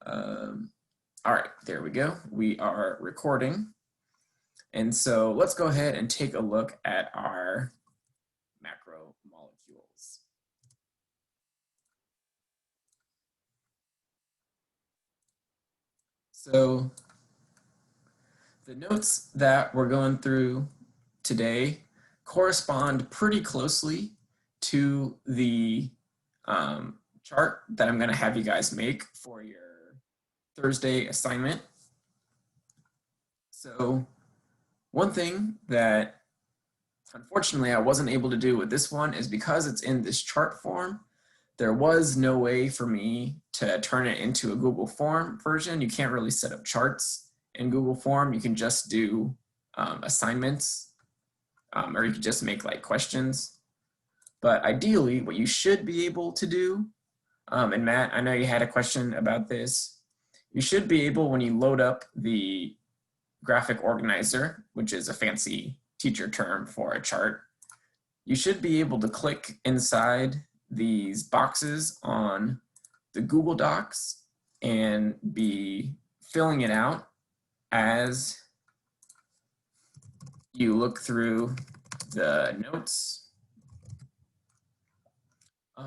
All right, there we go. We are recording. And so let's go ahead and take a look at our macromolecules. So the notes that we're going through today correspond pretty closely to the chart that I'm going to have you guys make for your Thursday assignment. So one thing that unfortunately I wasn't able to do with this one is because it's in this chart form, there was no way for me to turn it into a Google Form version. You can't really set up charts in Google Form. You can just do assignments, or you could just make like questions. But ideally, what you should be able to do, and Matt, I know you had a question about this, you should be able, when you load up the graphic organizer, which is a fancy teacher term for a chart, you should be able to click inside these boxes on the Google Docs and be filling it out as you look through the notes.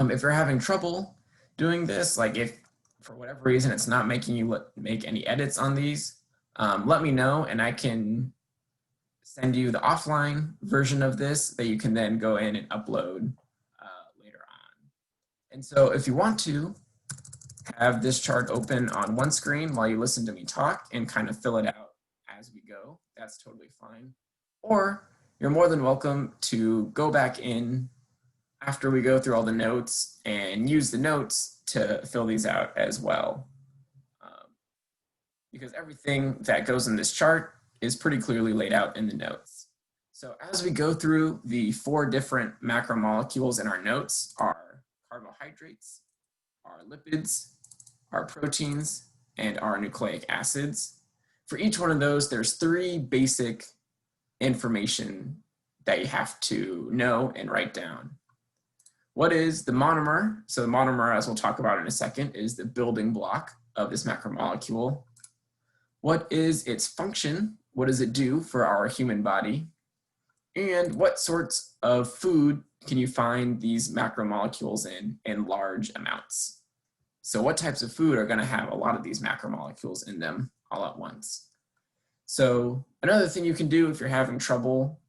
If you're having trouble doing this, like if for whatever reason it's not making you make any edits on these, let me know and I can send you the offline version of this that you can then go in and upload later on. And so if you want to have this chart open on one screen while you listen to me talk and kind of fill it out as we go, that's totally fine. Or you're more than welcome to go back in after we go through all the notes and use the notes to fill these out as well. Because everything that goes in this chart is pretty clearly laid out in the notes. So as we go through the 4 different macromolecules in our notes, our carbohydrates, our lipids, our proteins, and our nucleic acids. For each one of those, there's 3 basic information that you have to know and write down. What is the monomer? So the monomer, as we'll talk about in a second, is the building block of this macromolecule. What is its function? What does it do for our human body? And what sorts of food can you find these macromolecules in large amounts? So what types of food are going to have a lot of these macromolecules in them all at once? So another thing you can do if you're having trouble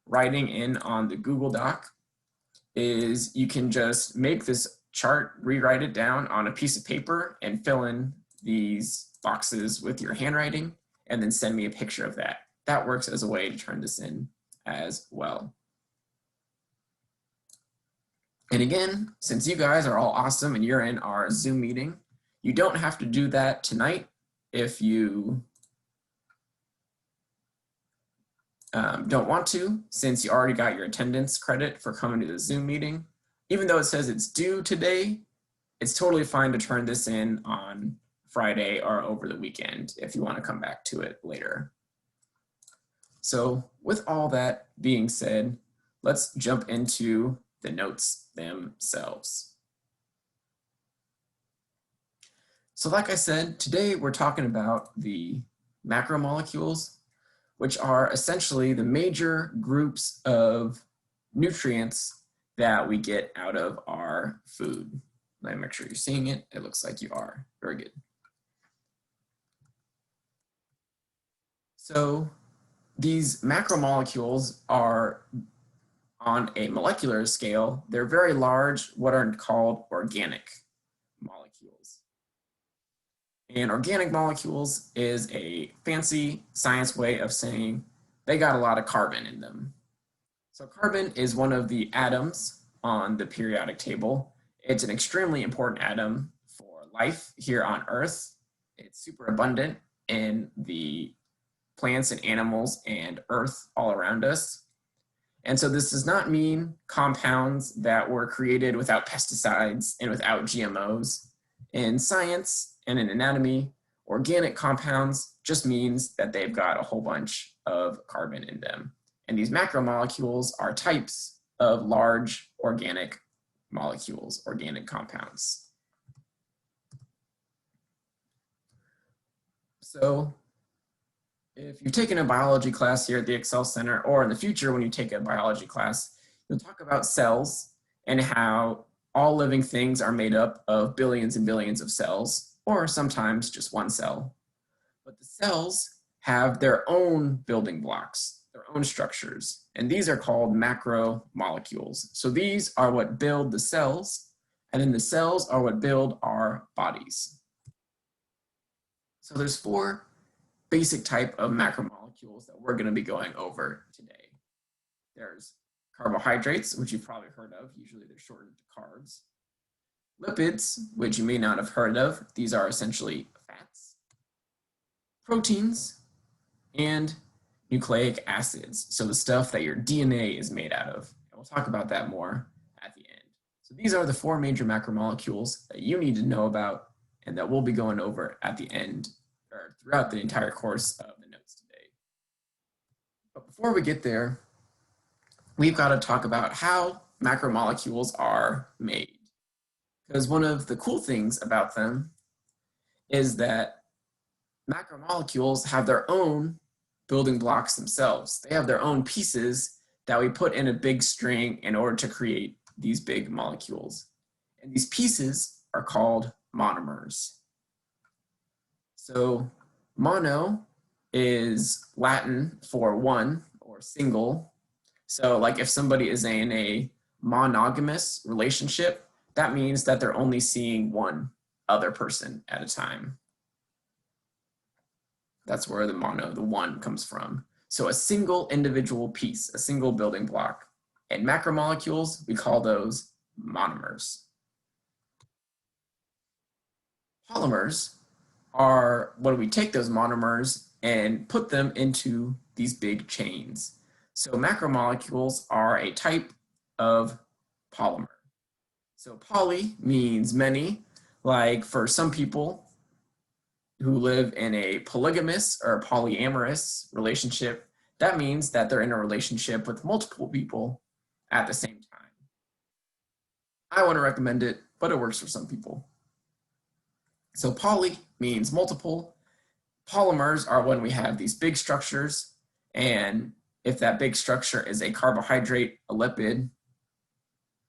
writing in on the Google Doc is you can just make this chart, rewrite it down on a piece of paper and fill in these boxes with your handwriting and then send me a picture of that. That works as a way to turn this in as well. And again, since you guys are all awesome and you're in our Zoom meeting, you don't have to do that tonight if you don't want to, since you already got your attendance credit for coming to the Zoom meeting. Even though it says it's due today, it's totally fine to turn this in on Friday or over the weekend if you want to come back to it later. So with all that being said, let's jump into the notes themselves. So like I said, today we're talking about the macromolecules, which are essentially the major groups of nutrients that we get out of our food. Let me make sure you're seeing it. It looks like you are. Very good. So these macromolecules are, on a molecular scale, they're very large, what are called organic molecules. And organic molecules is a fancy science way of saying they got a lot of carbon in them. So carbon is one of the atoms on the periodic table. It's an extremely important atom for life here on Earth. It's super abundant in the plants and animals and Earth all around us. And so this does not mean compounds that were created without pesticides and without GMOs. In science and in anatomy, organic compounds just means that they've got a whole bunch of carbon in them. And these macromolecules are types of large organic molecules, organic compounds. So if you've taken a biology class here at the Excel Center, or in the future when you take a biology class, you'll talk about cells and how all living things are made up of billions and billions of cells, or sometimes just one cell. But the cells have their own building blocks, their own structures, and these are called macromolecules. So these are what build the cells, and then the cells are what build our bodies. So there's 4 basic type of macromolecules that we're going to be going over today. There's carbohydrates, which you've probably heard of. Usually they're shortened to carbs. Lipids, which you may not have heard of. These are essentially fats. Proteins, and nucleic acids. So the stuff that your DNA is made out of. And we'll talk about that more at the end. So these are the 4 major macromolecules that you need to know about and that we'll be going over at the end or throughout the entire course of the notes today. But before we get there, we've got to talk about how macromolecules are made. Because one of the cool things about them is that macromolecules have their own building blocks themselves. They have their own pieces that we put in a big string in order to create these big molecules. And these pieces are called monomers. So mono is Latin for one or single. So like if somebody is in a monogamous relationship, that means that they're only seeing one other person at a time. That's where the mono, the one, comes from. So a single individual piece, a single building block. And macromolecules, we call those monomers. Polymers are when we take those monomers and put them into these big chains. So macromolecules are a type of polymer. So poly means many, like for some people who live in a polygamous or polyamorous relationship, that means that they're in a relationship with multiple people at the same time. I want to recommend it, but it works for some people. So poly means multiple. Polymers are when we have these big structures, and if that big structure is a carbohydrate, a lipid,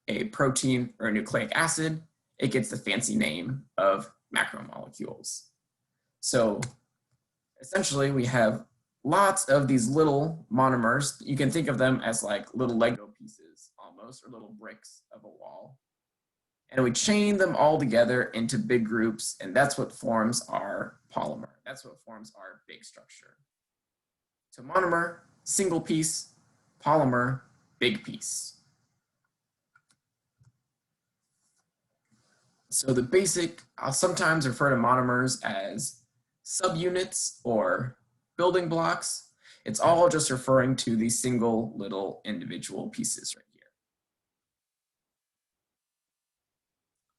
a protein, or a nucleic acid, it gets the fancy name of macromolecules. So essentially we have lots of these little monomers. You can think of them as like little Lego pieces almost, or little bricks of a wall. And we chain them all together into big groups, and that's what forms our polymer. That's what forms our big structure. So monomer, single piece, polymer, big piece. So the basic, I'll sometimes refer to monomers as subunits or building blocks. It's all just referring to these single little individual pieces right here.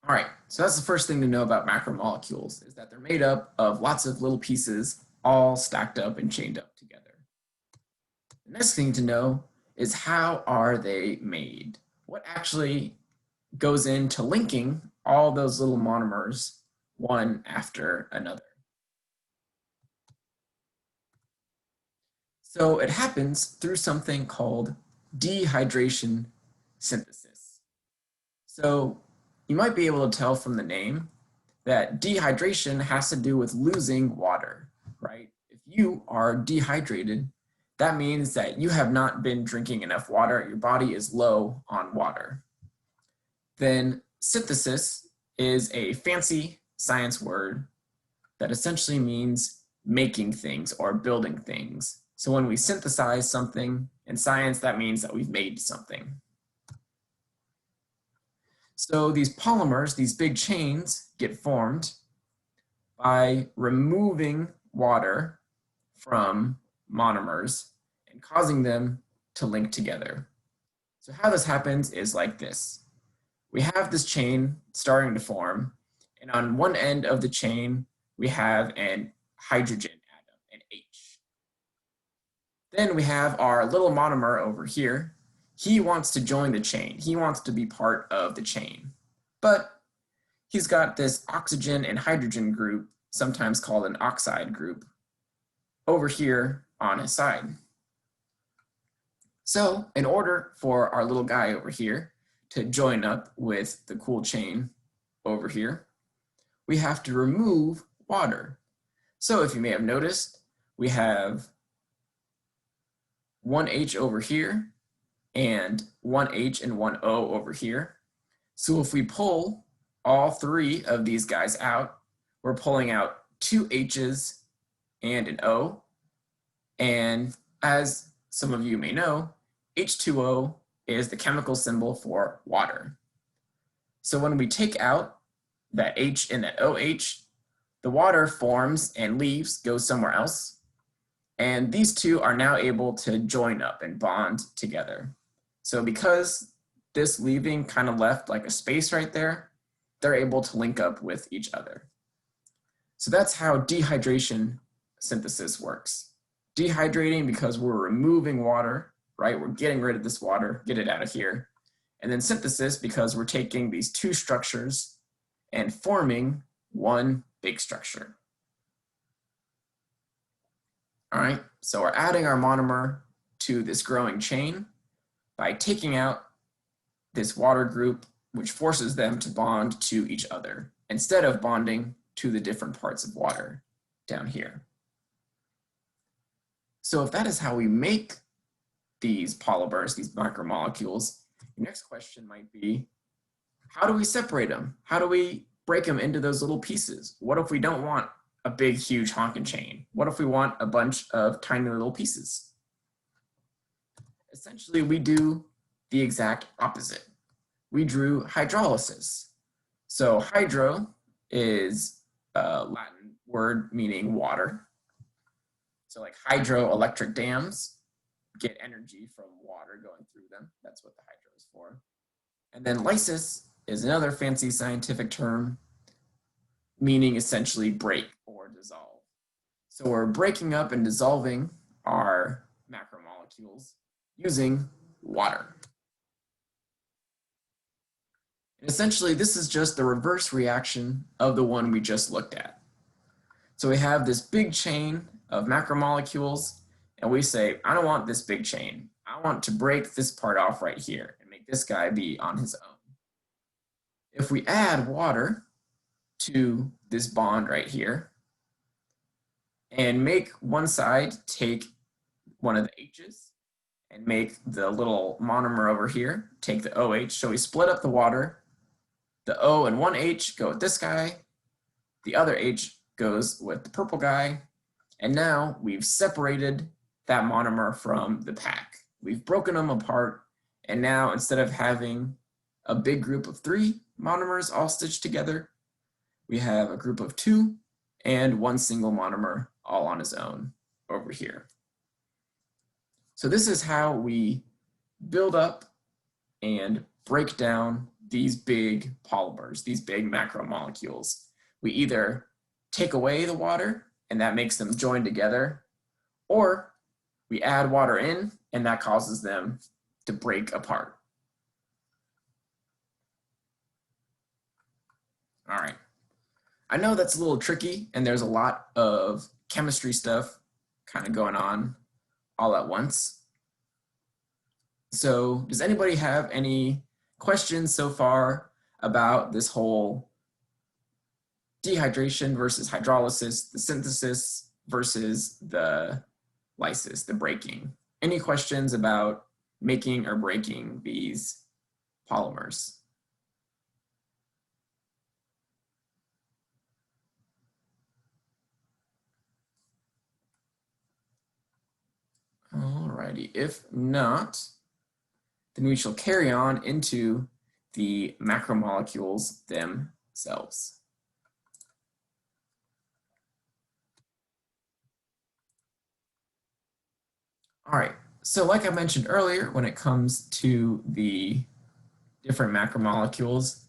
All right, so that's the first thing to know about macromolecules, is that they're made up of lots of little pieces all stacked up and chained up together. The next thing to know is how are they made? What actually goes into linking all those little monomers one after another? So it happens through something called dehydration synthesis. So you might be able to tell from the name that dehydration has to do with losing water, right? If you are dehydrated, that means that you have not been drinking enough water. Your body is low on water. Then synthesis is a fancy science word that essentially means making things or building things. So when we synthesize something in science, that means that we've made something. So these polymers, these big chains, get formed by removing water from monomers and causing them to link together. So how this happens is like this. We have this chain starting to form, and on one end of the chain, we have an hydrogen atom, an H. Then we have our little monomer over here. He wants to join the chain. He wants to be part of the chain. But he's got this oxygen and hydrogen group, sometimes called an oxide group, over here on his side. So in order for our little guy over here to join up with the cool chain over here, we have to remove water. So if you may have noticed, we have one H over here and one H and one O over here. So if we pull all three of these guys out, we're pulling out two H's and an O. And as some of you may know, H2O is the chemical symbol for water. So when we take out that H and that OH, the water forms and leaves, goes somewhere else. And these two are now able to join up and bond together. So because this leaving kind of left like a space right there, they're able to link up with each other. So that's how dehydration synthesis works. Dehydrating because we're removing water, right? We're getting rid of this water, get it out of here. And then synthesis because we're taking these two structures and forming one big structure. All right, so we're adding our monomer to this growing chain by taking out this water group, which forces them to bond to each other instead of bonding to the different parts of water down here. So if that is how we make these polymers, these macromolecules, the next question might be, how do we separate them? How do we break them into those little pieces? What if we don't want a big, huge honking chain? What if we want a bunch of tiny little pieces? Essentially, we do the exact opposite. We drew hydrolysis. So hydro is a Latin word meaning water. So like hydroelectric dams get energy from water going through them. That's what the hydro is for. And then lysis is another fancy scientific term meaning essentially break or dissolve. So we're breaking up and dissolving our macromolecules using water. And essentially, this is just the reverse reaction of the one we just looked at. So we have this big chain of macromolecules, and we say, I don't want this big chain. I want to break this part off right here and make this guy be on his own. If we add water to this bond right here and make one side take one of the H's and make the little monomer over here take the OH. So we split up the water. The O and one H go with this guy. The other H goes with the purple guy. And now we've separated that monomer from the pack. We've broken them apart. And now instead of having a big group of 3 monomers all stitched together, we have a group of 2 and one single monomer all on his own over here. So this is how we build up and break down these big polymers, these big macromolecules. We either take away the water and that makes them join together, or we add water in and that causes them to break apart. All right. I know that's a little tricky and there's a lot of chemistry stuff kind of going on all at once. So does anybody have any questions so far about this whole dehydration versus hydrolysis, the synthesis versus the lysis, the breaking? Any questions about making or breaking these polymers? Alrighty, if not, then we shall carry on into the macromolecules themselves. All right, so like I mentioned earlier, when it comes to the different macromolecules,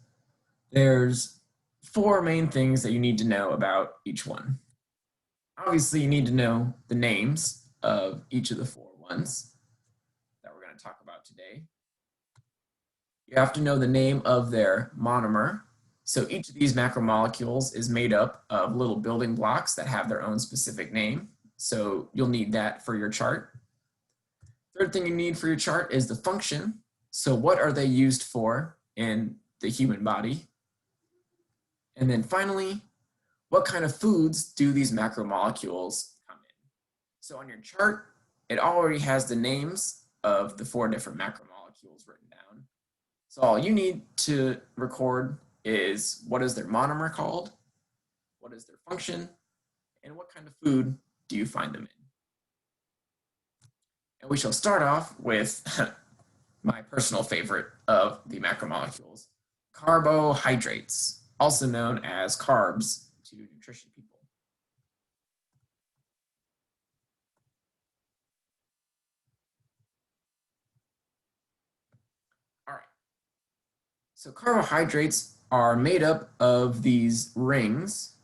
there's 4 main things that you need to know about each one. Obviously, you need to know the names of each of the 4 ones that we're going to talk about today. You have to know the name of their monomer. So each of these macromolecules is made up of little building blocks that have their own specific name. So you'll need that for your chart. Third thing you need for your chart is the function. So what are they used for in the human body? And then finally, what kind of foods do these macromolecules come in? So on your chart, it already has the names of the 4 different macromolecules written down. So all you need to record is what is their monomer called, what is their function, and what kind of food do you find them in. And we shall start off with my personal favorite of the macromolecules, carbohydrates, also known as carbs to nutrition people. All right. So carbohydrates are made up of these rings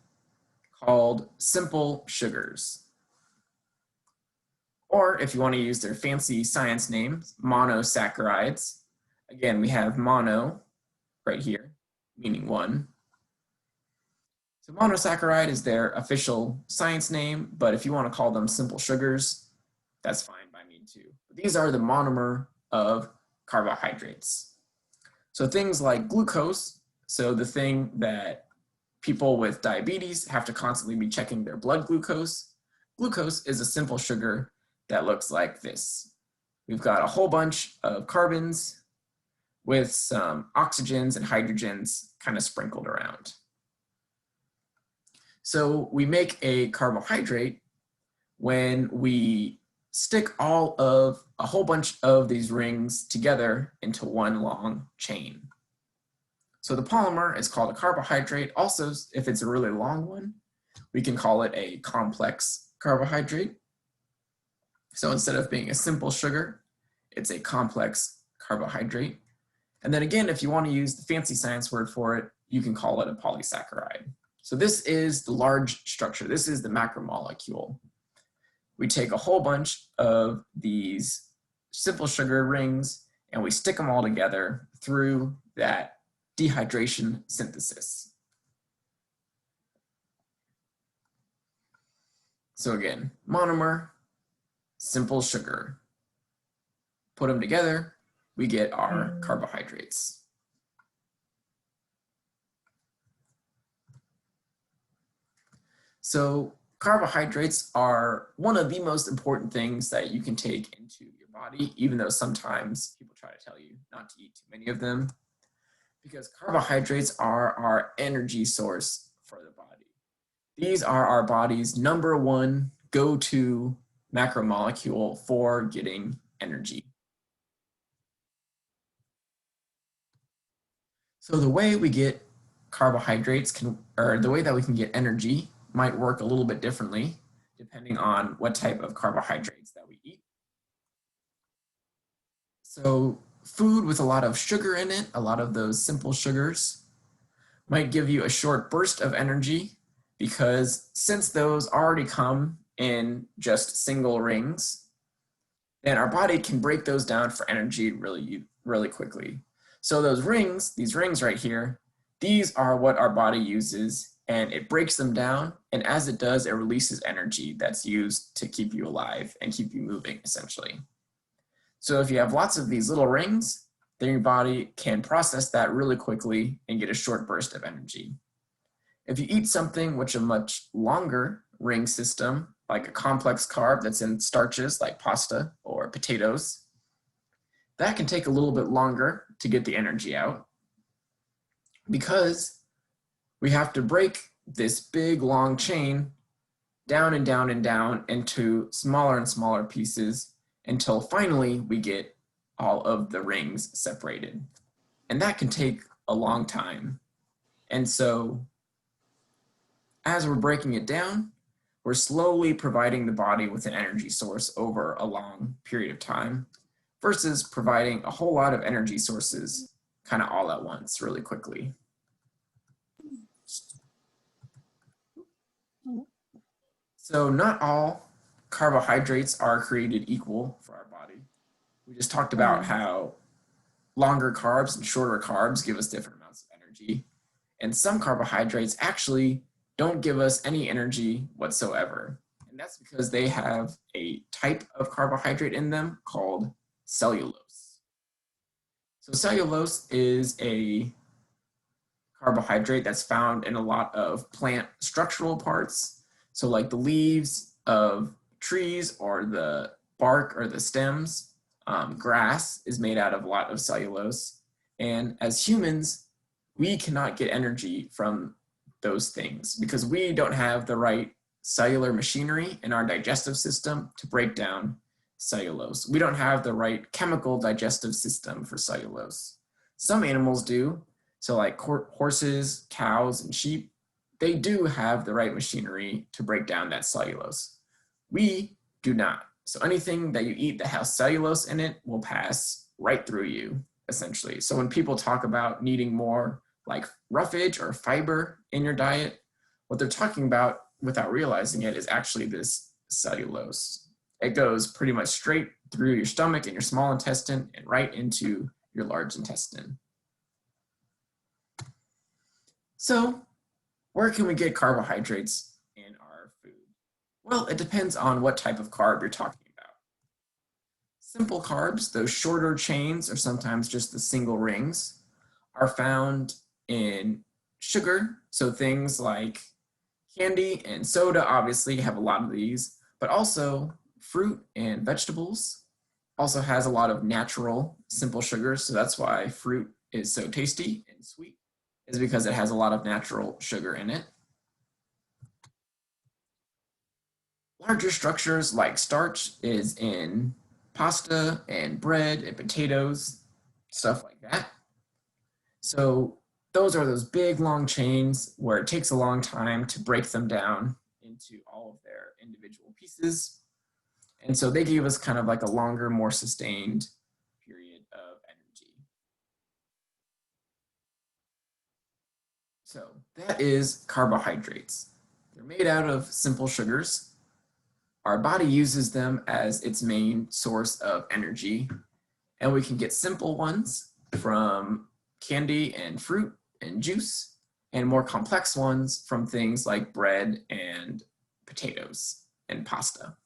called simple sugars. Or if you want to use their fancy science names, monosaccharides. Again, we have mono right here, meaning one. So monosaccharide is their official science name, but if you want to call them simple sugars, that's fine by me too. But these are the monomer of carbohydrates. So things like glucose, so the thing that people with diabetes have to constantly be checking their blood glucose. Glucose is a simple sugar that looks like this. We've got a whole bunch of carbons with some oxygens and hydrogens kind of sprinkled around. So we make a carbohydrate when we stick a whole bunch of these rings together into one long chain. So the polymer is called a carbohydrate. Also, if it's a really long one, we can call it a complex carbohydrate. So instead of being a simple sugar, it's a complex carbohydrate. And then again, if you want to use the fancy science word for it, you can call it a polysaccharide. So this is the large structure. This is the macromolecule. We take a whole bunch of these simple sugar rings and we stick them all together through that dehydration synthesis. So again, monomer, simple sugar. Put them together, we get our carbohydrates. So carbohydrates are one of the most important things that you can take into your body, even though sometimes people try to tell you not to eat too many of them, because carbohydrates are our energy source for the body. These are our body's #1 go-to macromolecule for getting energy. So the way we get carbohydrates or the way that we can get energy might work a little bit differently depending on what type of carbohydrates that we eat. So food with a lot of sugar in it, a lot of those simple sugars, might give you a short burst of energy because since those already come in just single rings, then our body can break those down for energy really quickly. So these rings right here, these are what our body uses, and it breaks them down, and as it does, it releases energy that's used to keep you alive and keep you moving, essentially. So if you have lots of these little rings, then your body can process that really quickly and get a short burst of energy. If you eat something with a much longer ring system, like a complex carb that's in starches like pasta or potatoes, that can take a little bit longer to get the energy out because we have to break this big long chain down and down and down into smaller and smaller pieces until finally we get all of the rings separated. And that can take a long time. And so as we're breaking it down, we're slowly providing the body with an energy source over a long period of time versus providing a whole lot of energy sources kind of all at once really quickly. So not all carbohydrates are created equal for our body. We just talked about how longer carbs and shorter carbs give us different amounts of energy. And some carbohydrates actually don't give us any energy whatsoever. And that's because they have a type of carbohydrate in them called cellulose. So cellulose is a carbohydrate that's found in a lot of plant structural parts. So like the leaves of trees or the bark or the stems. Grass is made out of a lot of cellulose. And as humans, we cannot get energy from those things because we don't have the right cellular machinery in our digestive system to break down cellulose. We don't have the right chemical digestive system for cellulose. Some animals do. So like horses, cows, and sheep, they do have the right machinery to break down that cellulose. We do not. So anything that you eat that has cellulose in it will pass right through you, essentially. So when people talk about needing more like roughage or fiber in your diet, what they're talking about without realizing it is actually this cellulose. It goes pretty much straight through your stomach and your small intestine and right into your large intestine. So where can we get carbohydrates in our food? Well, it depends on what type of carb you're talking about. Simple carbs, those shorter chains or sometimes just the single rings, are found in sugar. So things like candy and soda obviously have a lot of these, but also fruit and vegetables also has a lot of natural simple sugars. So that's why fruit is so tasty and sweet, is because it has a lot of natural sugar in it. Larger structures like starch is in pasta and bread and potatoes, stuff like that. So those are those big long chains where it takes a long time to break them down into all of their individual pieces. And so they give us kind of like a longer, more sustained period of energy. So that is carbohydrates. They're made out of simple sugars. Our body uses them as its main source of energy, and we can get simple ones from candy and fruit and juice, and more complex ones from things like bread and potatoes and pasta.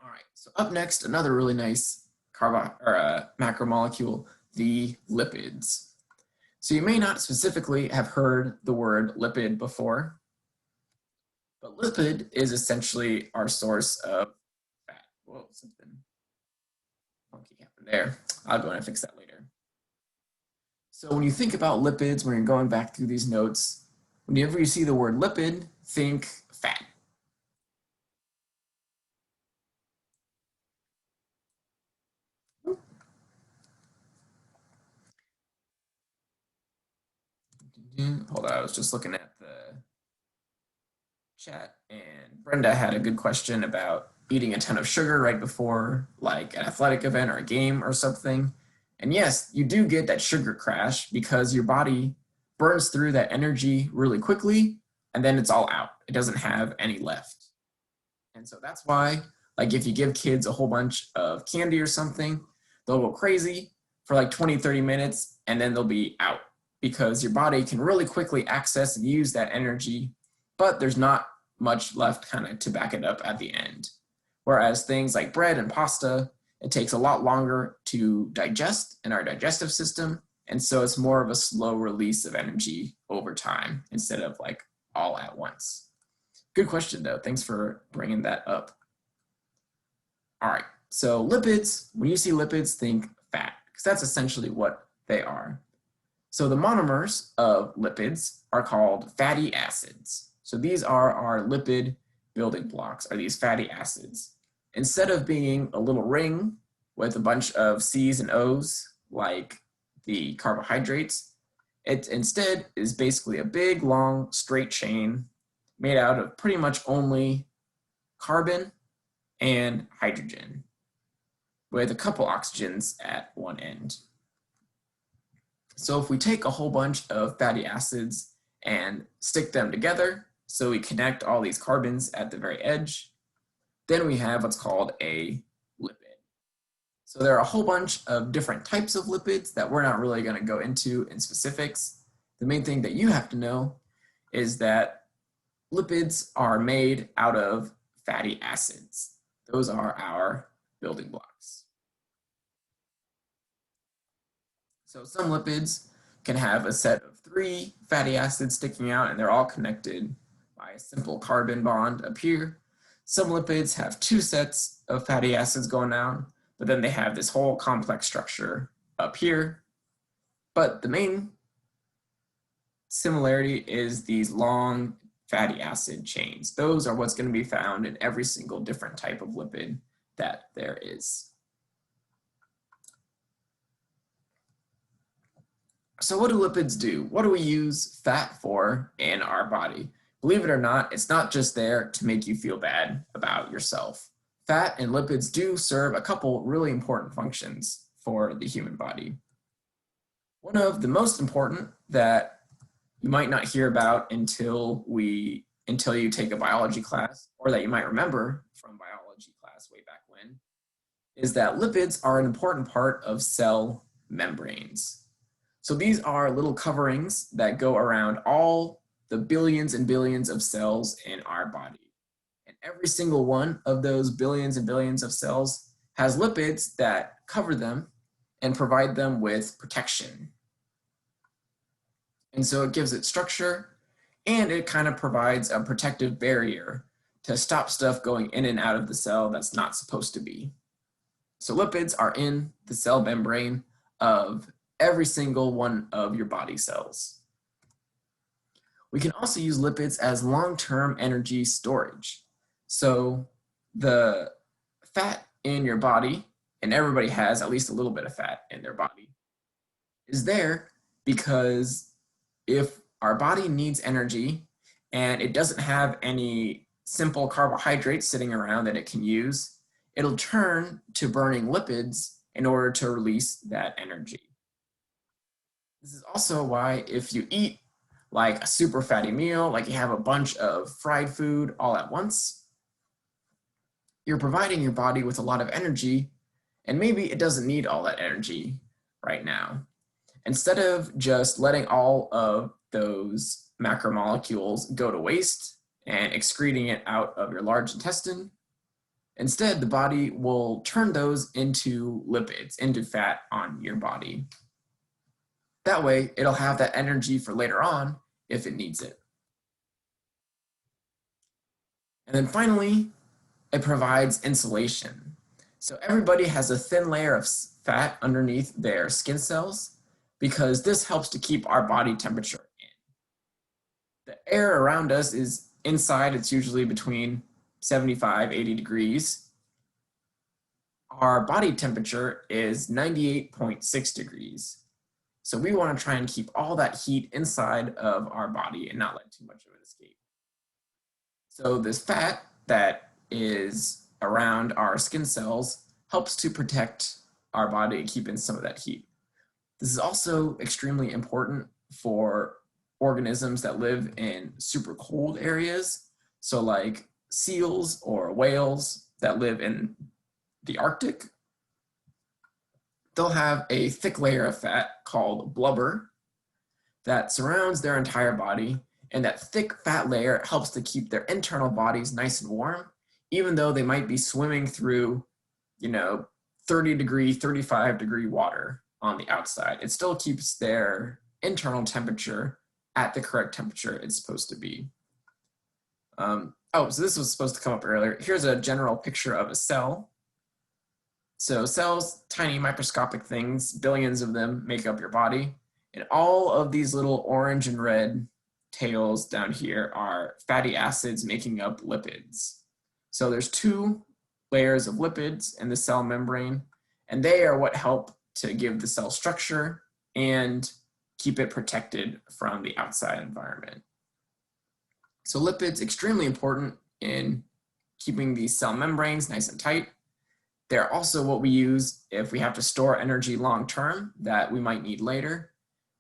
All right, so up next, another really nice macromolecule, the lipids. So you may not specifically have heard the word lipid before, but lipid is essentially our source of fat. Whoa, something funky happened there. I'll go and fix that later. So when you think about lipids, when you're going back through these notes, whenever you see the word lipid, think fat. Hold on, I was just looking at the chat, and Brenda had a good question about eating a ton of sugar right before like an athletic event or a game or something. And yes, you do get that sugar crash because your body burns through that energy really quickly and then it's all out. It doesn't have any left. And so that's why, like if you give kids a whole bunch of candy or something, they'll go crazy for like 20, 30 minutes and then they'll be out, because your body can really quickly access and use that energy, but there's not much left kind of to back it up at the end. Whereas things like bread and pasta, it takes a lot longer to digest in our digestive system. And so it's more of a slow release of energy over time instead of like all at once. Good question though. Thanks for bringing that up. All right, so lipids, when you see lipids, think fat, because that's essentially what they are. So the monomers of lipids are called fatty acids. So these are our lipid building blocks, are these fatty acids. Instead of being a little ring with a bunch of C's and O's like the carbohydrates, it instead is basically a big, long, straight chain made out of pretty much only carbon and hydrogen, with a couple oxygens at one end. So if we take a whole bunch of fatty acids and stick them together, so we connect all these carbons at the very edge, then we have what's called a lipid. So there are a whole bunch of different types of lipids that we're not really going to go into in specifics. The main thing that you have to know is that lipids are made out of fatty acids. Those are our building blocks. So some lipids can have a set of 3 fatty acids sticking out, and they're all connected by a simple carbon bond up here. Some lipids have 2 sets of fatty acids going down, but then they have this whole complex structure up here. But the main similarity is these long fatty acid chains. Those are what's going to be found in every single different type of lipid that there is. So what do lipids do? What do we use fat for in our body? Believe it or not, it's not just there to make you feel bad about yourself. Fat and lipids do serve a couple really important functions for the human body. One of the most important that you might not hear about until you take a biology class, or that you might remember from biology class way back when, is that lipids are an important part of cell membranes. So these are little coverings that go around all the billions and billions of cells in our body. And every single one of those billions and billions of cells has lipids that cover them and provide them with protection. And so it gives it structure, and it kind of provides a protective barrier to stop stuff going in and out of the cell that's not supposed to be. So lipids are in the cell membrane of every single one of your body cells. We can also use lipids as long-term energy storage. So the fat in your body, and everybody has at least a little bit of fat in their body, is there because if our body needs energy and it doesn't have any simple carbohydrates sitting around that it can use, it'll turn to burning lipids in order to release that energy. This is also why if you eat like a super fatty meal, like you have a bunch of fried food all at once, you're providing your body with a lot of energy, and maybe it doesn't need all that energy right now. Instead of just letting all of those macromolecules go to waste and excreting it out of your large intestine, instead the body will turn those into lipids, into fat on your body. That way it'll have that energy for later on if it needs it. And then finally, it provides insulation. So everybody has a thin layer of fat underneath their skin cells because this helps to keep our body temperature in. The air around us is inside, it's usually between 75, 80 degrees. Our body temperature is 98.6 degrees. So we want to try and keep all that heat inside of our body and not let too much of it escape. So this fat that is around our skin cells helps to protect our body and keep in some of that heat. This is also extremely important for organisms that live in super cold areas. So like seals or whales that live in the Arctic, they'll have a thick layer of fat called blubber that surrounds their entire body, and that thick fat layer helps to keep their internal bodies nice and warm, even though they might be swimming through, 30 degree, 35 degree water on the outside. It still keeps their internal temperature at the correct temperature it's supposed to be. So this was supposed to come up earlier. Here's a general picture of a cell. So cells, tiny microscopic things, billions of them make up your body. And all of these little orange and red tails down here are fatty acids making up lipids. So there's 2 layers of lipids in the cell membrane, and they are what help to give the cell structure and keep it protected from the outside environment. So lipids, extremely important in keeping these cell membranes nice and tight. They're also what we use if we have to store energy long term that we might need later,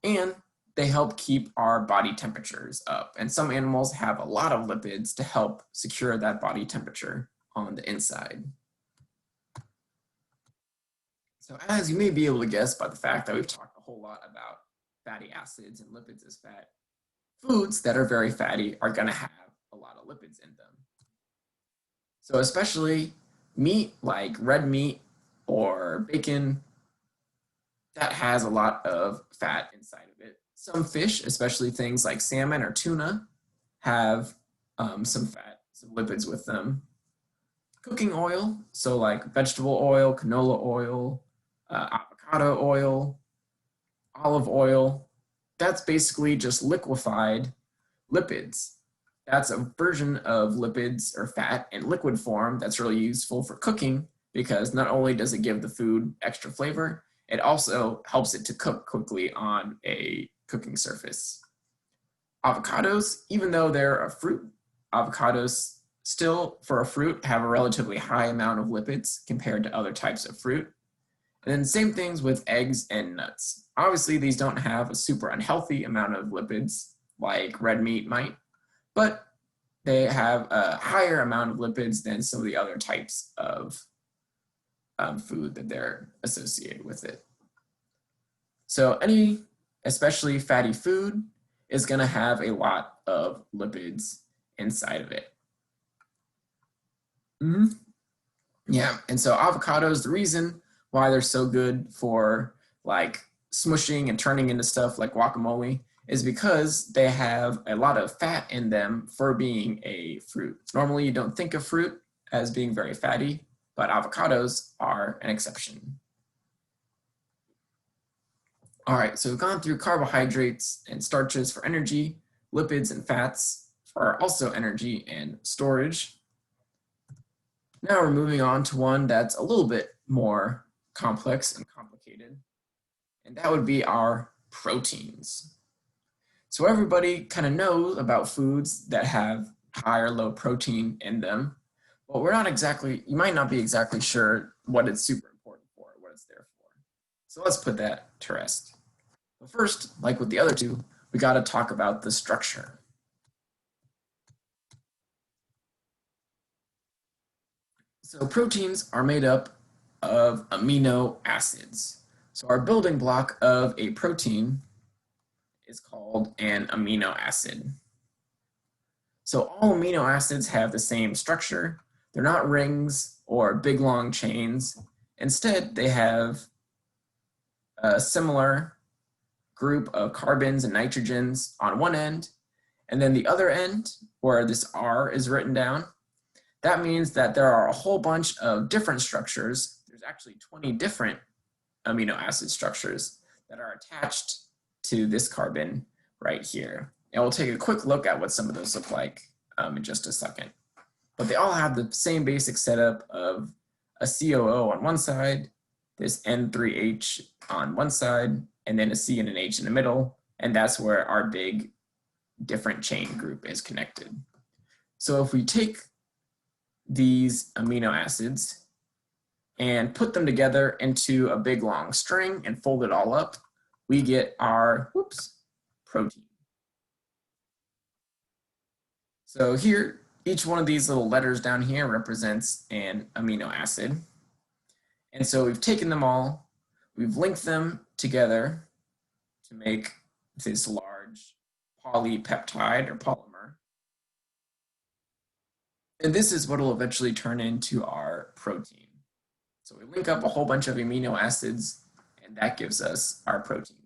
and they help keep our body temperatures up. And some animals have a lot of lipids to help secure that body temperature on the inside. So as you may be able to guess by the fact that we've talked a whole lot about fatty acids and lipids as fat, foods that are very fatty are going to have a lot of lipids in them. So especially meat like red meat or bacon, that has a lot of fat inside of it. Some fish, especially things like salmon or tuna, have some fat, some lipids with them. Cooking oil, so like vegetable oil, canola oil, avocado oil, olive oil, that's basically just liquefied lipids. That's a version of lipids or fat in liquid form that's really useful for cooking, because not only does it give the food extra flavor, it also helps it to cook quickly on a cooking surface. Avocados, even though they're a fruit, avocados still, for a fruit, have a relatively high amount of lipids compared to other types of fruit. And then same things with eggs and nuts. Obviously, these don't have a super unhealthy amount of lipids like red meat might, but they have a higher amount of lipids than some of the other types of food that they're associated with it. So any especially fatty food is going to have a lot of lipids inside of it. Yeah, and so avocados, the reason why they're so good for like smushing and turning into stuff like guacamole is because they have a lot of fat in them for being a fruit. Normally you don't think of fruit as being very fatty, but avocados are an exception. All right, so we've gone through carbohydrates and starches for energy, lipids and fats for also energy and storage. Now we're moving on to one that's a little bit more complex and complicated, and that would be our proteins. So everybody kind of knows about foods that have high or low protein in them, but you might not be exactly sure what it's super important for, what it's there for. So let's put that to rest. But first, like with the other two, we got to talk about the structure. So proteins are made up of amino acids. So our building block of a protein is called an amino acid. So all amino acids have the same structure. They're not rings or big long chains. Instead, they have a similar group of carbons and nitrogens on one end, and then the other end, where this R is written down, that means that there are a whole bunch of different structures. There's actually 20 different amino acid structures that are attached to this carbon right here. And we'll take a quick look at what some of those look like in just a second. But they all have the same basic setup of a COO on one side, this N3H on one side, and then a C and an H in the middle. And that's where our big different chain group is connected. So if we take these amino acids and put them together into a big long string and fold it all up, we get our protein. So here, each one of these little letters down here represents an amino acid. And so we've taken them all, we've linked them together to make this large polypeptide or polymer. And this is what will eventually turn into our protein. So we link up a whole bunch of amino acids, and that gives us our proteins.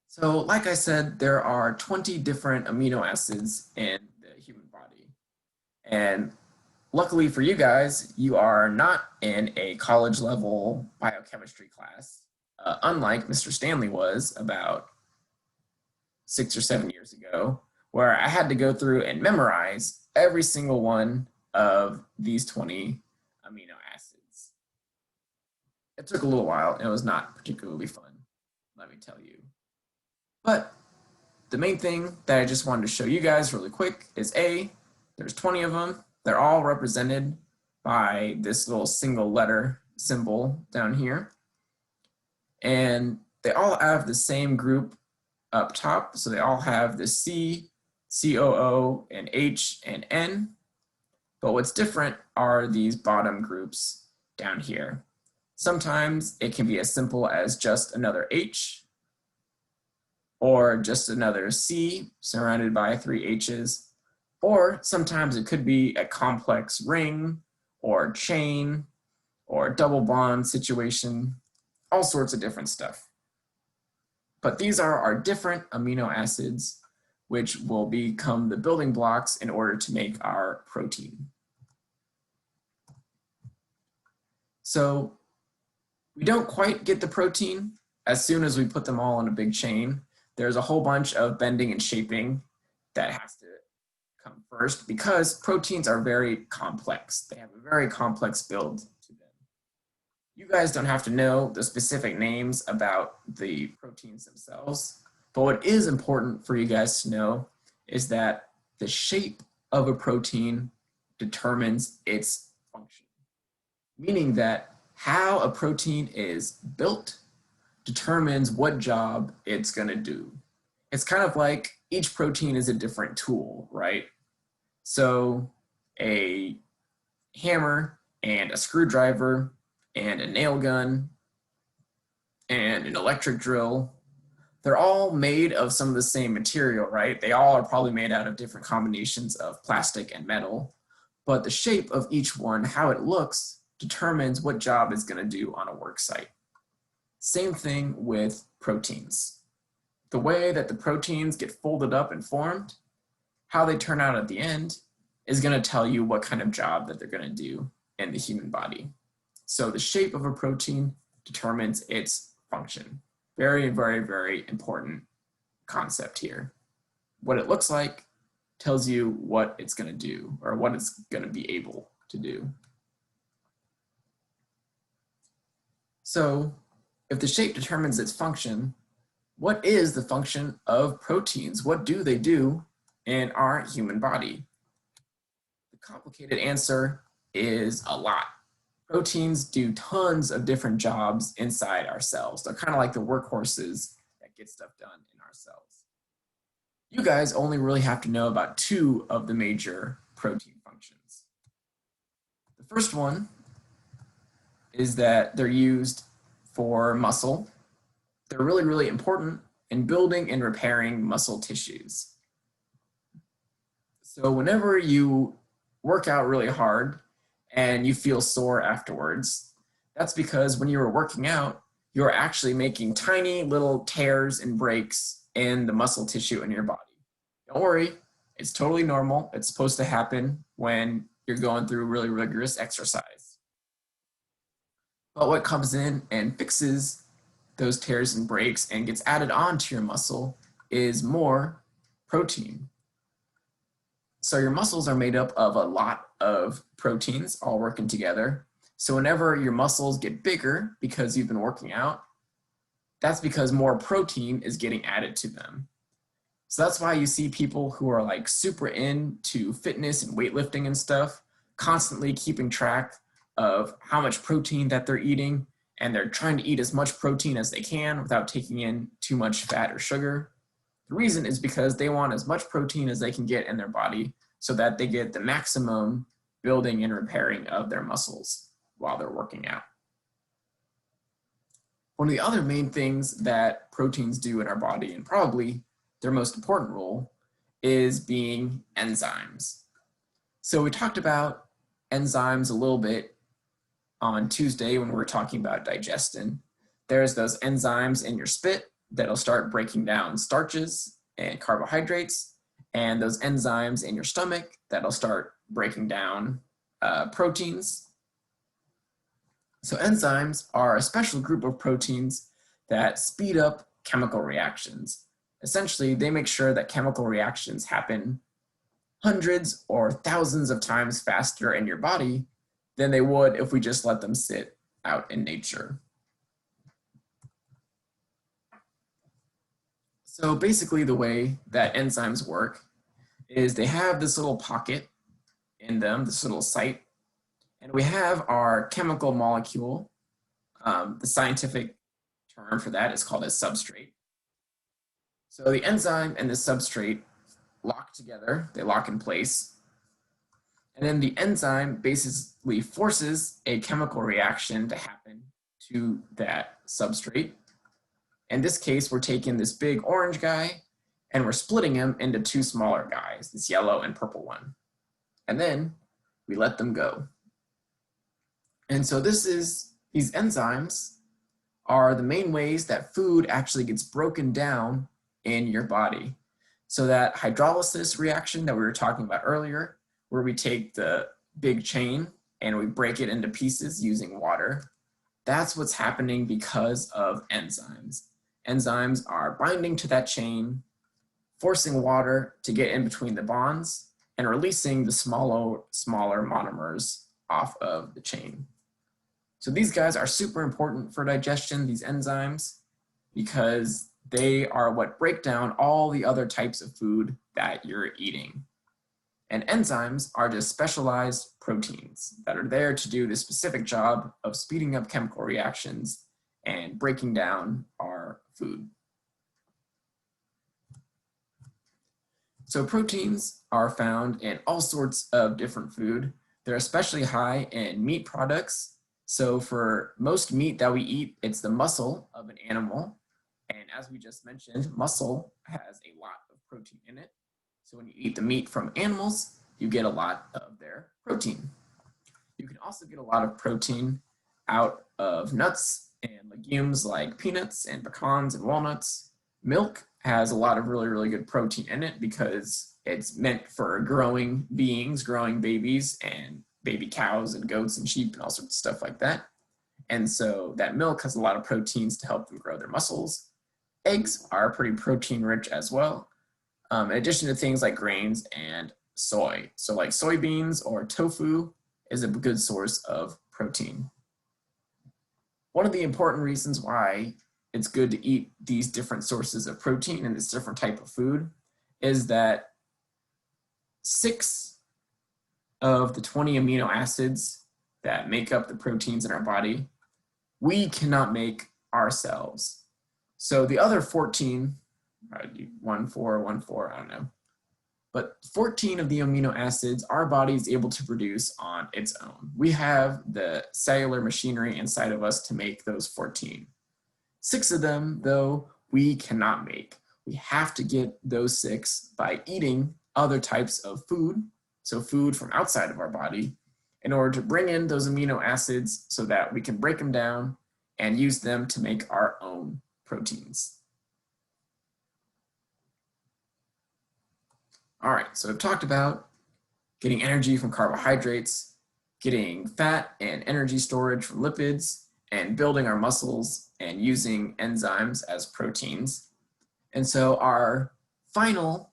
So like I said, there are 20 different amino acids in the human body. And luckily for you guys, you are not in a college level biochemistry class, unlike Mr. Stanley was about 6 or 7 years ago, where I had to go through and memorize every single one of these 20 amino acids. It took a little while, and it was not particularly fun, let me tell you. But the main thing that I just wanted to show you guys really quick is there's 20 of them. They're all represented by this little single letter symbol down here. And they all have the same group up top. So they all have the C, COO, and H, and N. But what's different are these bottom groups down here. Sometimes it can be as simple as just another H. or just another C surrounded by 3 H's, or sometimes it could be a complex ring or chain or double bond situation, all sorts of different stuff. But these are our different amino acids, which will become the building blocks in order to make our protein. So we don't quite get the protein as soon as we put them all in a big chain. There's a whole bunch of bending and shaping that has to come first because proteins are very complex. They have a very complex build to them. You guys don't have to know the specific names about the proteins themselves, but what is important for you guys to know is that the shape of a protein determines its function, meaning that how a protein is built determines what job it's going to do. It's kind of like each protein is a different tool, right? So a hammer and a screwdriver and a nail gun and an electric drill, they're all made of some of the same material, right? They all are probably made out of different combinations of plastic and metal, but the shape of each one, how it looks, determines what job it's going to do on a work site. Same thing with proteins. The way that the proteins get folded up and formed, how they turn out at the end, is going to tell you what kind of job that they're going to do in the human body. So the shape of a protein determines its function. Very, very, very important concept here. What it looks like tells you what it's going to do or what it's going to be able to do. So if the shape determines its function, what is the function of proteins? What do they do in our human body? The complicated answer is a lot. Proteins do tons of different jobs inside our cells. They're kind of like the workhorses that get stuff done in our cells. You guys only really have to know about 2 of the major protein functions. The first one is that they're used for muscle. They're really, really important in building and repairing muscle tissues. So whenever you work out really hard and you feel sore afterwards, that's because when you were working out, you're actually making tiny little tears and breaks in the muscle tissue in your body. Don't worry, it's totally normal. It's supposed to happen when you're going through really rigorous exercise. But what comes in and fixes those tears and breaks and gets added on to your muscle is more protein. So your muscles are made up of a lot of proteins all working together. So whenever your muscles get bigger because you've been working out, that's because more protein is getting added to them. So that's why you see people who are like super into fitness and weightlifting and stuff, constantly keeping track of how much protein that they're eating, and they're trying to eat as much protein as they can without taking in too much fat or sugar. The reason is because they want as much protein as they can get in their body so that they get the maximum building and repairing of their muscles while they're working out. One of the other main things that proteins do in our body, and probably their most important role, is being enzymes. So we talked about enzymes a little bit on Tuesday when we were talking about digestion. There's those enzymes in your spit that'll start breaking down starches and carbohydrates, and those enzymes in your stomach that'll start breaking down proteins. So enzymes are a special group of proteins that speed up chemical reactions. Essentially, they make sure that chemical reactions happen hundreds or thousands of times faster in your body than they would if we just let them sit out in nature. So basically the way that enzymes work is they have this little pocket in them, this little site, and we have our chemical molecule. The scientific term for that is called a substrate. So the enzyme and the substrate lock together, they lock in place. And then the enzyme basically forces a chemical reaction to happen to that substrate. In this case, we're taking this big orange guy and we're splitting him into two smaller guys, this yellow and purple one. And then we let them go. And so these enzymes are the main ways that food actually gets broken down in your body. So that hydrolysis reaction that we were talking about earlier, where we take the big chain and we break it into pieces using water, that's what's happening because of enzymes. Enzymes are binding to that chain, forcing water to get in between the bonds, and releasing the smaller monomers off of the chain. So these guys are super important for digestion, these enzymes, because they are what break down all the other types of food that you're eating. And enzymes are just specialized proteins that are there to do the specific job of speeding up chemical reactions and breaking down our food. So proteins are found in all sorts of different food. They're especially high in meat products. So for most meat that we eat, it's the muscle of an animal. And as we just mentioned, muscle has a lot of protein in it. So when you eat the meat from animals, you get a lot of their protein. You can also get a lot of protein out of nuts and legumes like peanuts and pecans and walnuts. Milk has a lot of really good protein in it because it's meant for growing beings, growing babies, and baby cows and goats and sheep and all sorts of stuff like that. And so that milk has a lot of proteins to help them grow their muscles. Eggs are pretty protein rich as well, in addition to things like grains and soy. So like soybeans or tofu is a good source of protein. One of the important reasons why it's good to eat these different sources of protein and this different type of food is that 6 of the 20 amino acids that make up the proteins in our body, we cannot make ourselves. So the other 14, 1, 4, 1, 4, I don't know. But 14 of the amino acids our body is able to produce on its own. We have the cellular machinery inside of us to make those 14. 6 of them, though, we cannot make. We have to get those 6 by eating other types of food, so food from outside of our body, in order to bring in those amino acids so that we can break them down and use them to make our own proteins. All right, so I've talked about getting energy from carbohydrates, getting fat and energy storage from lipids, and building our muscles and using enzymes as proteins. And so our final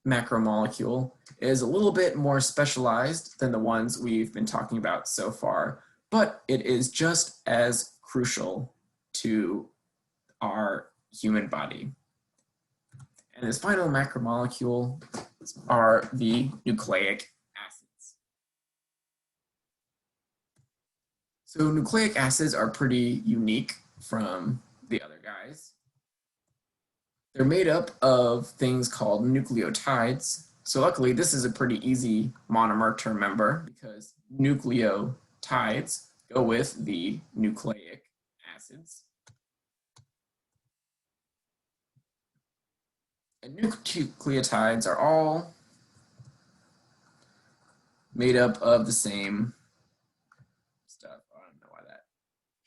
macromolecule is a little bit more specialized than the ones we've been talking about so far, but it is just as crucial to our human body. And this final macromolecule are the nucleic acids. So nucleic acids are pretty unique from the other guys. They're made up of things called nucleotides. So luckily, this is a pretty easy monomer to remember because nucleotides go with the nucleic acids. And nucleotides are all made up of the same stuff. I don't know why that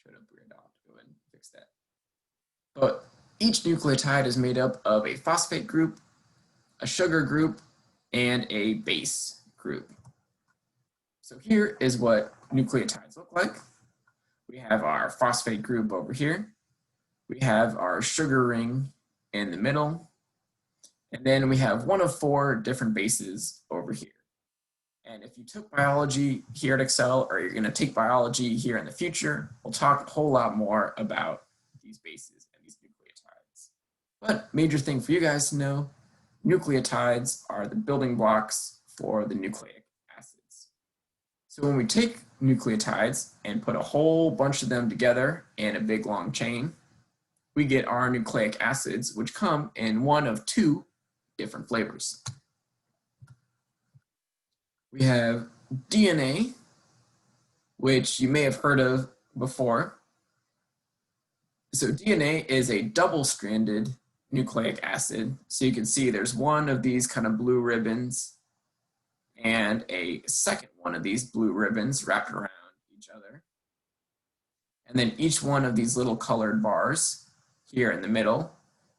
showed up weird. I'll have to go ahead and fix that. But each nucleotide is made up of a phosphate group, a sugar group, and a base group. So here is what nucleotides look like. We have our phosphate group over here. We have our sugar ring in the middle. And then we have one of 4 different bases over here. And if you took biology here at Excel, or you're going to take biology here in the future, we'll talk a whole lot more about these bases and these nucleotides. But major thing for you guys to know, nucleotides are the building blocks for the nucleic acids. So when we take nucleotides and put a whole bunch of them together in a big long chain, we get our nucleic acids, which come in one of 2 different flavors. We have DNA, which you may have heard of before. So DNA is a double-stranded nucleic acid. So you can see there's one of these kind of blue ribbons and a second one of these blue ribbons wrapped around each other. And then each one of these little colored bars here in the middle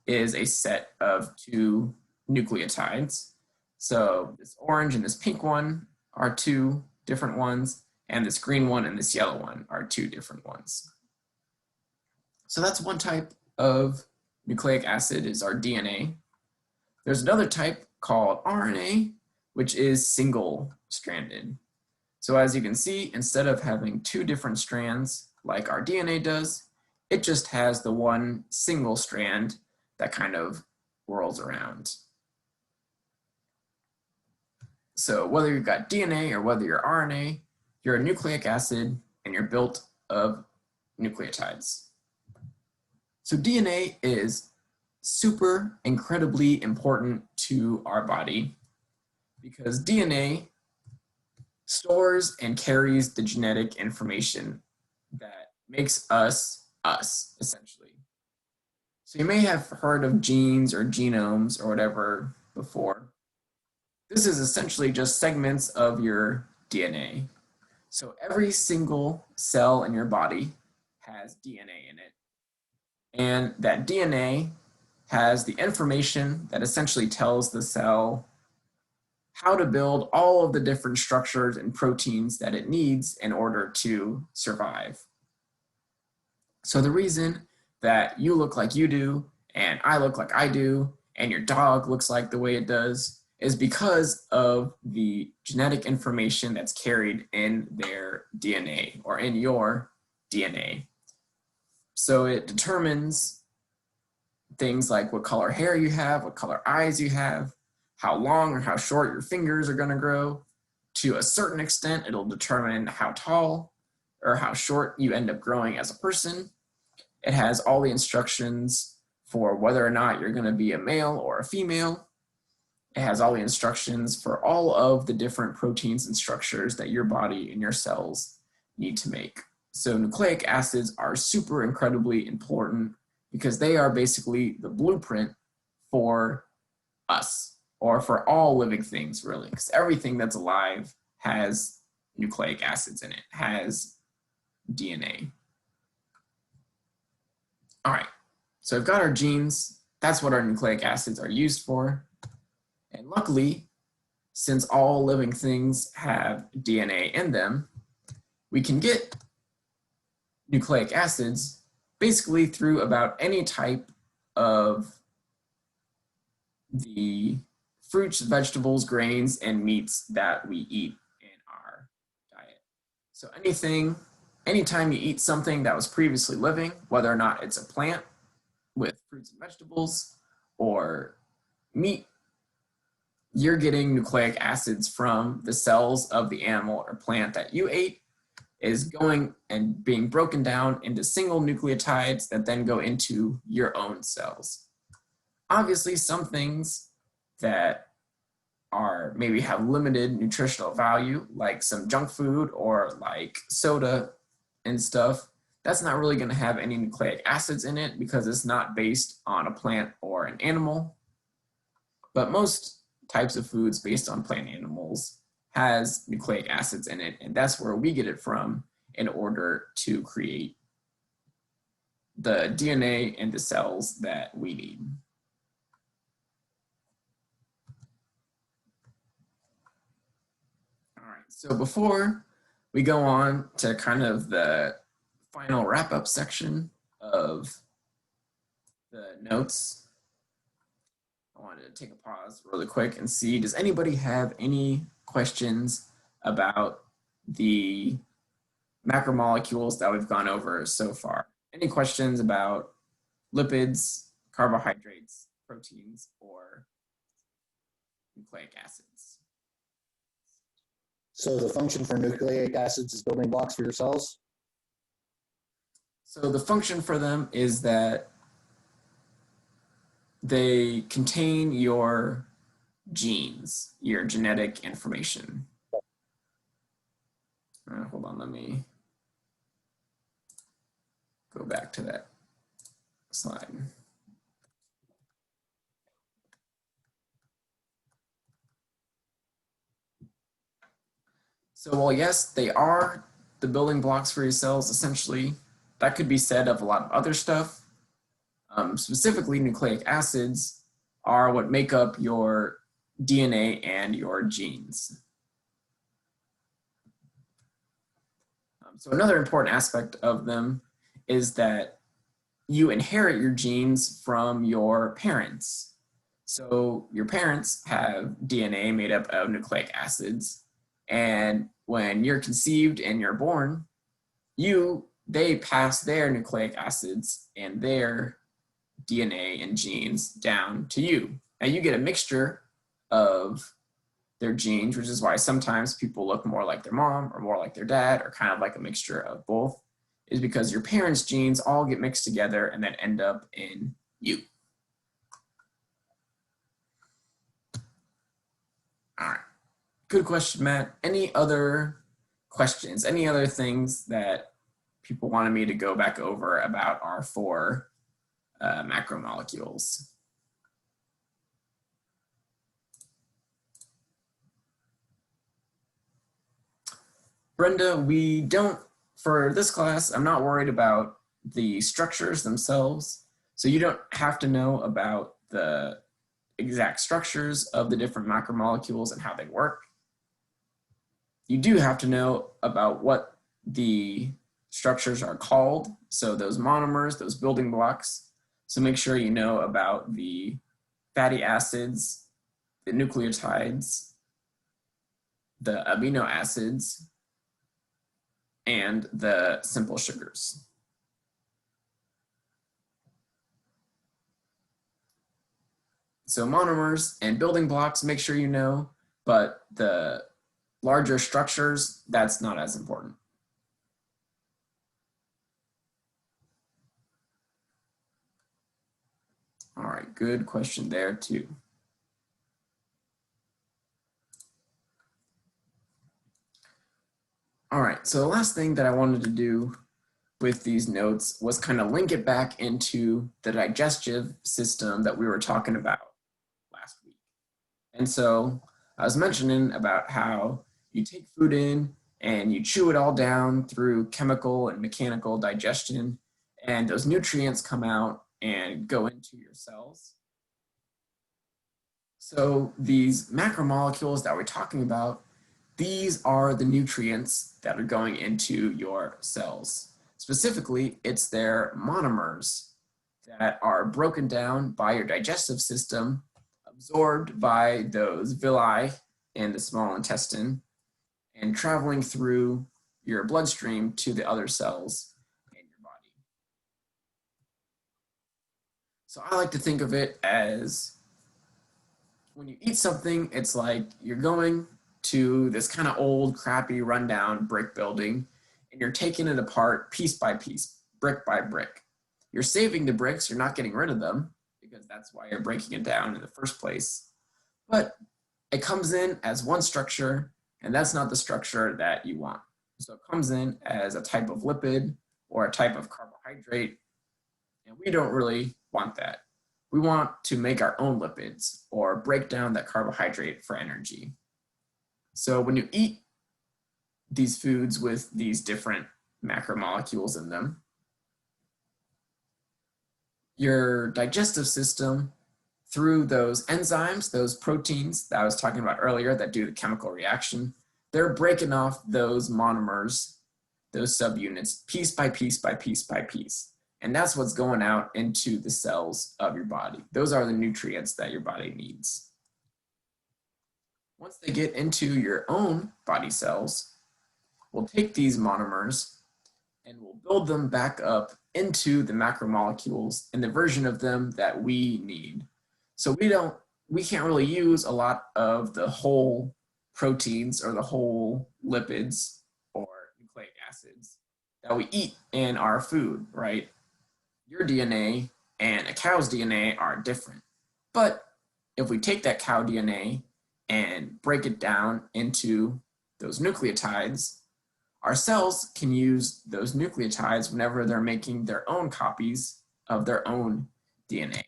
is a set of 2 nucleotides. So this orange and this pink one are 2 different ones, and this green one and this yellow one are 2 different ones. So that's one type of nucleic acid, is our DNA. There's another type called RNA, which is single-stranded. So as you can see, instead of having 2 different strands like our DNA does, it just has the one single strand that kind of whirls around. So whether you've got DNA or whether you're RNA, you're a nucleic acid and you're built of nucleotides. So DNA is super incredibly important to our body because DNA stores and carries the genetic information that makes us, essentially. So you may have heard of genes or genomes or whatever before. This is essentially just segments of your DNA. So every single cell in your body has DNA in it. And that DNA has the information that essentially tells the cell how to build all of the different structures and proteins that it needs in order to survive. So the reason that you look like you do, and I look like I do, and your dog looks like the way it does, is because of the genetic information that's carried in their DNA or in your DNA. So it determines things like what color hair you have, what color eyes you have, how long or how short your fingers are going to grow. To a certain extent, it'll determine how tall or how short you end up growing as a person. It has all the instructions for whether or not you're going to be a male or a female. It has all the instructions for all of the different proteins and structures that your body and your cells need to make. So nucleic acids are super incredibly important because they are basically the blueprint for us, or for all living things, really, because everything that's alive has nucleic acids in it, has DNA. All right, so we've got our genes. That's what our nucleic acids are used for. And luckily, since all living things have DNA in them, we can get nucleic acids basically through about any type of the fruits, vegetables, grains, and meats that we eat in our diet. So anytime you eat something that was previously living, whether or not it's a plant with fruits and vegetables or meat, you're getting nucleic acids from the cells of the animal or plant that you ate, is going and being broken down into single nucleotides that then go into your own cells. Obviously, some things that are maybe have limited nutritional value, like some junk food or like soda and stuff, that's not really going to have any nucleic acids in it because it's not based on a plant or an animal. But most types of foods based on plant animals has nucleic acids in it, and that's where we get it from in order to create the DNA and the cells that we need. All right, so before we go on to kind of the final wrap-up section of the notes, I wanted to take a pause really quick and see, does anybody have any questions about the macromolecules that we've gone over so far? Any questions about lipids, carbohydrates, proteins, or nucleic acids? So the function for nucleic acids is building blocks for your cells? So the function for them is that they contain your genes, your genetic information. Hold on, let me go back to that slide. So while yes, they are the building blocks for your cells, essentially, that could be said of a lot of other stuff. Specifically, nucleic acids are what make up your DNA and your genes. So another important aspect of them is that you inherit your genes from your parents. So your parents have DNA made up of nucleic acids, and when you're conceived and you're born, they pass their nucleic acids and their DNA and genes down to you. And you get a mixture of their genes, which is why sometimes people look more like their mom or more like their dad, or kind of like a mixture of both, is because your parents' genes all get mixed together and then end up in you. All right, good question, Matt. Any other questions? Any other things that people wanted me to go back over about our four macromolecules? Brenda, we don't, for this class, I'm not worried about the structures themselves. So you don't have to know about the exact structures of the different macromolecules and how they work. You do have to know about what the structures are called. So those monomers, those building blocks. So make sure you know about the fatty acids, the nucleotides, the amino acids, and the simple sugars. So monomers and building blocks, make sure you know, but the larger structures, that's not as important. All right, good question there too. All right, so the last thing that I wanted to do with these notes was kind of link it back into the digestive system that we were talking about last week. And so I was mentioning about how you take food in and you chew it all down through chemical and mechanical digestion, and those nutrients come out and go into your cells. So these macromolecules that we're talking about, these are the nutrients that are going into your cells. Specifically, it's their monomers that are broken down by your digestive system, absorbed by those villi in the small intestine, and traveling through your bloodstream to the other cells in your body. So I like to think of it as when you eat something, it's like you're going to this kind of old, crappy, rundown brick building, and you're taking it apart piece by piece, brick by brick. You're saving the bricks, you're not getting rid of them, because that's why you're breaking it down in the first place. But it comes in as one structure, and that's not the structure that you want. So it comes in as a type of lipid or a type of carbohydrate, and we don't really want that. We want to make our own lipids or break down that carbohydrate for energy. So when you eat these foods with these different macromolecules in them, your digestive system, through those enzymes, those proteins that I was talking about earlier that do the chemical reaction, they're breaking off those monomers, those subunits, piece by piece by piece by piece. And that's what's going out into the cells of your body. Those are the nutrients that your body needs. Once they get into your own body cells, we'll take these monomers and we'll build them back up into the macromolecules in the version of them that we need. So we can't really use a lot of the whole proteins or the whole lipids or nucleic acids that we eat in our food, right? Your DNA and a cow's DNA are different. But if we take that cow DNA and break it down into those nucleotides, our cells can use those nucleotides whenever they're making their own copies of their own DNA.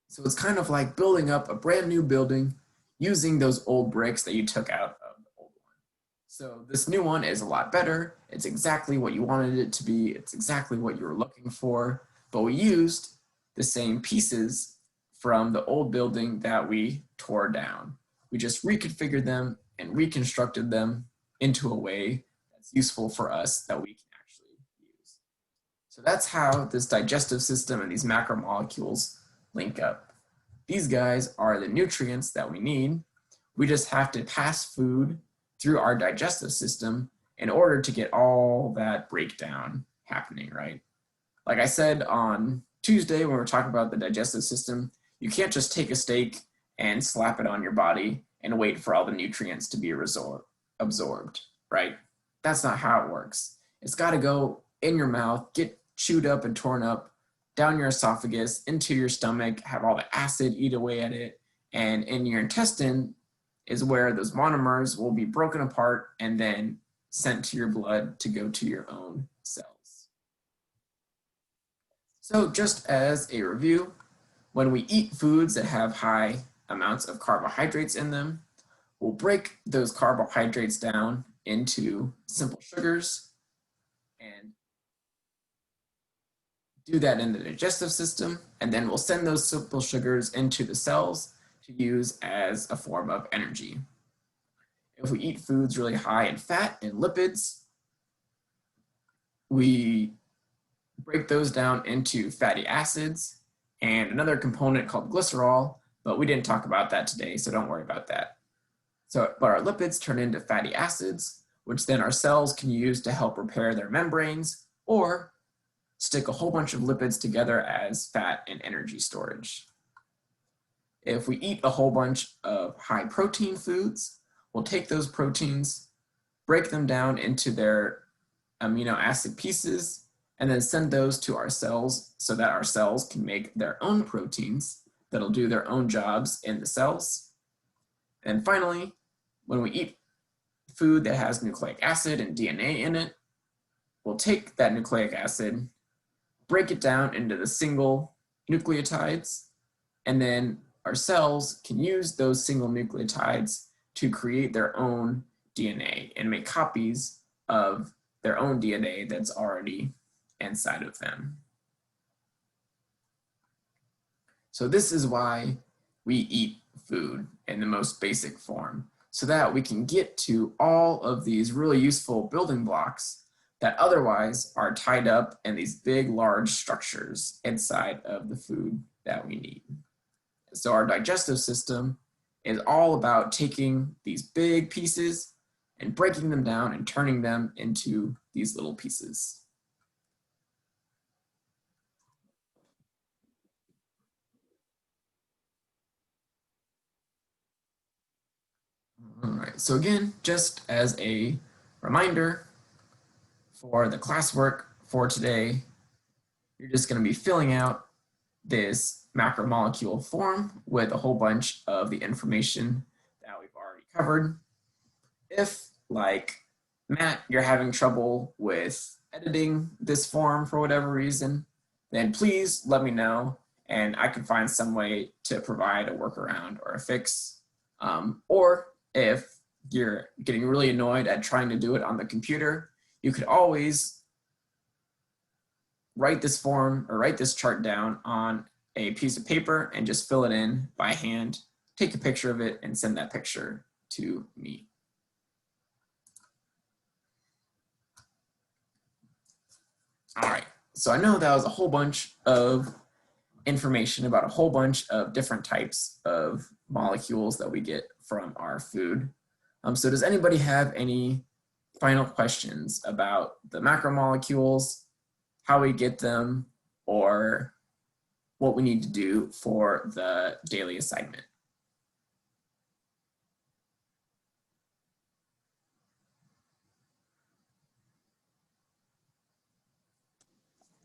So it's kind of like building up a brand new building using those old bricks that you took out of the old one. So this new one is a lot better. It's exactly what you wanted it to be. It's exactly what you were looking for, but we used the same pieces from the old building that we tore down. We just reconfigured them and reconstructed them into a way that's useful for us that we can actually use. So that's how this digestive system and these macromolecules link up. These guys are the nutrients that we need. We just have to pass food through our digestive system in order to get all that breakdown happening, right? Like I said on Tuesday when we were talking about the digestive system, you can't just take a steak and slap it on your body and wait for all the nutrients to be absorbed, right? That's not how it works. It's got to go in your mouth, get chewed up and torn up, down your esophagus, into your stomach, have all the acid eat away at it, and in your intestine is where those monomers will be broken apart and then sent to your blood to go to your own cells. So just as a review, when we eat foods that have high amounts of carbohydrates in them, we'll break those carbohydrates down into simple sugars and do that in the digestive system, and then we'll send those simple sugars into the cells to use as a form of energy. If we eat foods really high in fat and lipids, we break those down into fatty acids and another component called glycerol, but we didn't talk about that today, so don't worry about that. But our lipids turn into fatty acids, which then our cells can use to help repair their membranes or stick a whole bunch of lipids together as fat and energy storage. If we eat a whole bunch of high protein foods, we'll take those proteins, break them down into their amino acid pieces, and then send those to our cells so that our cells can make their own proteins that'll do their own jobs in the cells. And finally, when we eat food that has nucleic acid and DNA in it, we'll take that nucleic acid, break it down into the single nucleotides, and then our cells can use those single nucleotides to create their own DNA and make copies of their own DNA that's already inside of them. So this is why we eat food in the most basic form, so that we can get to all of these really useful building blocks that otherwise are tied up in these big, large structures inside of the food that we need. So our digestive system is all about taking these big pieces and breaking them down and turning them into these little pieces. All right, so again, just as a reminder for the classwork for today, you're just going to be filling out this macromolecule form with a whole bunch of the information that we've already covered. If, like Matt, you're having trouble with editing this form for whatever reason, then please let me know and I can find some way to provide a workaround or a fix. Or if you're getting really annoyed at trying to do it on the computer, you could always write this form or write this chart down on a piece of paper and just fill it in by hand, take a picture of it and send that picture to me. All right, so I know that was a whole bunch of information about a whole bunch of different types of molecules that we get from our food. So does anybody have any final questions about the macromolecules, how we get them, or what we need to do for the daily assignment?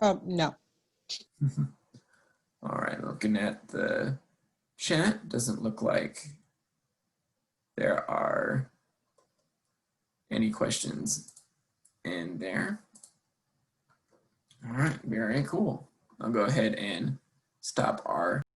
No. All right, looking at the chat, doesn't look like there are any questions in there. All right, very cool. I'll go ahead and stop our